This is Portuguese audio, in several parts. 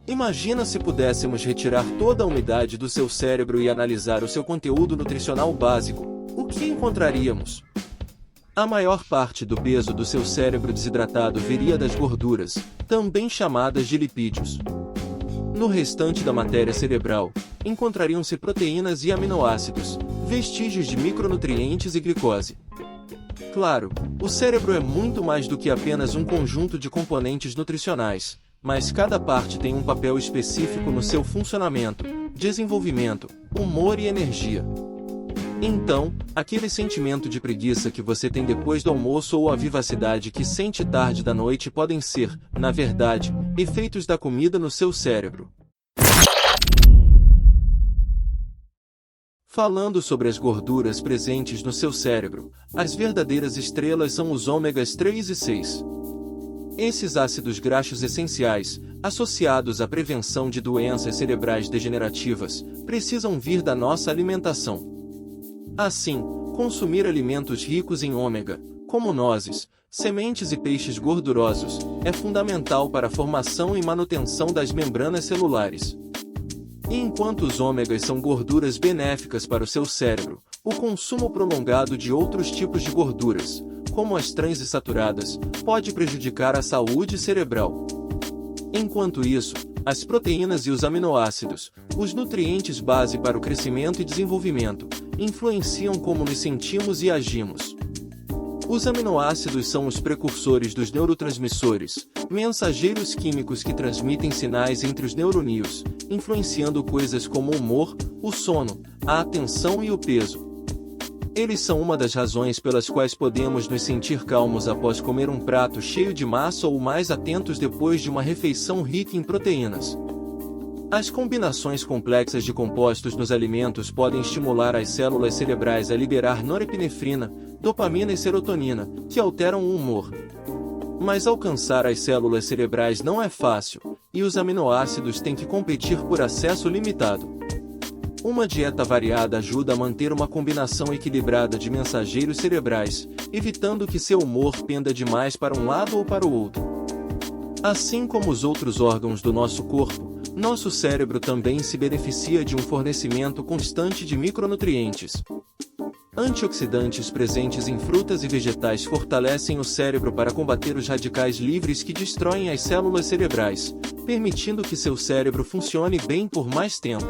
Imagina se pudéssemos retirar toda a umidade do seu cérebro e analisar o seu conteúdo nutricional básico. O que encontraríamos? A maior parte do peso do seu cérebro desidratado viria das gorduras, também chamadas de lipídios. No restante da matéria cerebral, encontrariam-se proteínas e aminoácidos, vestígios de micronutrientes e glicose. Claro, o cérebro é muito mais do que apenas um conjunto de componentes nutricionais, mas cada parte tem um papel específico no seu funcionamento, desenvolvimento, humor e energia. Então, aquele sentimento de preguiça que você tem depois do almoço ou a vivacidade que sente tarde da noite podem ser, na verdade, efeitos da comida no seu cérebro. Falando sobre as gorduras presentes no seu cérebro, as verdadeiras estrelas são os ômegas 3 e 6. Esses ácidos graxos essenciais, associados à prevenção de doenças cerebrais degenerativas, precisam vir da nossa alimentação. Assim, consumir alimentos ricos em ômega, como nozes, sementes e peixes gordurosos, é fundamental para a formação e manutenção das membranas celulares. E enquanto os ômegas são gorduras benéficas para o seu cérebro, o consumo prolongado de outros tipos de gorduras, como as transaturadas, pode prejudicar a saúde cerebral. Enquanto isso, as proteínas e os aminoácidos, os nutrientes base para o crescimento e desenvolvimento, influenciam como nos sentimos e agimos. Os aminoácidos são os precursores dos neurotransmissores, mensageiros químicos que transmitem sinais entre os neurônios, influenciando coisas como o humor, o sono, a atenção e o peso. Eles são uma das razões pelas quais podemos nos sentir calmos após comer um prato cheio de massa ou mais atentos depois de uma refeição rica em proteínas. As combinações complexas de compostos nos alimentos podem estimular as células cerebrais a liberar norepinefrina, dopamina e serotonina, que alteram o humor. Mas alcançar as células cerebrais não é fácil, e os aminoácidos têm que competir por acesso limitado. Uma dieta variada ajuda a manter uma combinação equilibrada de mensageiros cerebrais, evitando que seu humor penda demais para um lado ou para o outro. Assim como os outros órgãos do nosso corpo, nosso cérebro também se beneficia de um fornecimento constante de micronutrientes. Antioxidantes presentes em frutas e vegetais fortalecem o cérebro para combater os radicais livres que destroem as células cerebrais, permitindo que seu cérebro funcione bem por mais tempo.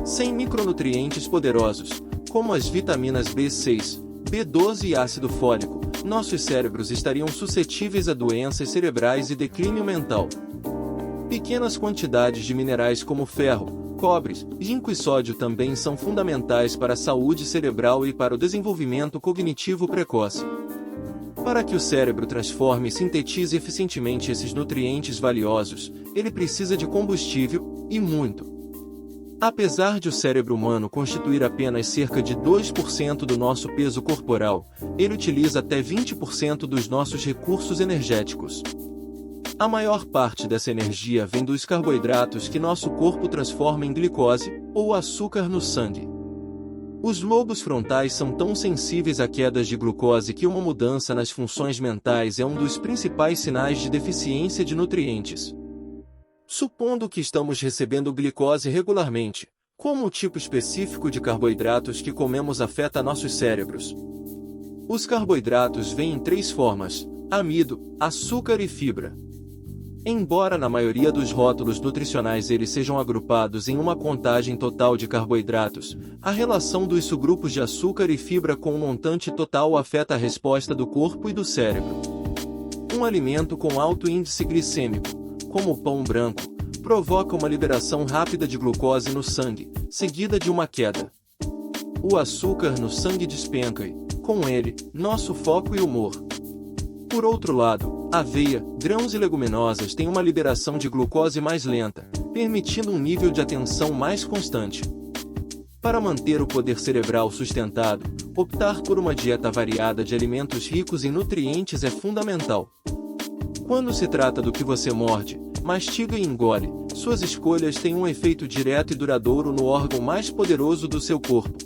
Sem micronutrientes poderosos, como as vitaminas B6, B12 e ácido fólico, nossos cérebros estariam suscetíveis a doenças cerebrais e declínio mental. Pequenas quantidades de minerais como ferro, cobre, zinco e sódio também são fundamentais para a saúde cerebral e para o desenvolvimento cognitivo precoce. Para que o cérebro transforme e sintetize eficientemente esses nutrientes valiosos, ele precisa de combustível, e muito. Apesar de o cérebro humano constituir apenas cerca de 2% do nosso peso corporal, ele utiliza até 20% dos nossos recursos energéticos. A maior parte dessa energia vem dos carboidratos que nosso corpo transforma em glicose, ou açúcar no sangue. Os lobos frontais são tão sensíveis a quedas de glucose que uma mudança nas funções mentais é um dos principais sinais de deficiência de nutrientes. Supondo que estamos recebendo glicose regularmente, como o tipo específico de carboidratos que comemos afeta nossos cérebros? Os carboidratos vêm em 3 formas: amido, açúcar e fibra. Embora na maioria dos rótulos nutricionais eles sejam agrupados em uma contagem total de carboidratos, a relação dos subgrupos de açúcar e fibra com o montante total afeta a resposta do corpo e do cérebro. Um alimento com alto índice glicêmico, como o pão branco, provoca uma liberação rápida de glucose no sangue, seguida de uma queda. O açúcar no sangue despenca e, com ele, nosso foco e humor. Por outro lado, aveia, grãos e leguminosas têm uma liberação de glucose mais lenta, permitindo um nível de atenção mais constante. Para manter o poder cerebral sustentado, optar por uma dieta variada de alimentos ricos em nutrientes é fundamental. Quando se trata do que você morde, mastiga e engole, suas escolhas têm um efeito direto e duradouro no órgão mais poderoso do seu corpo.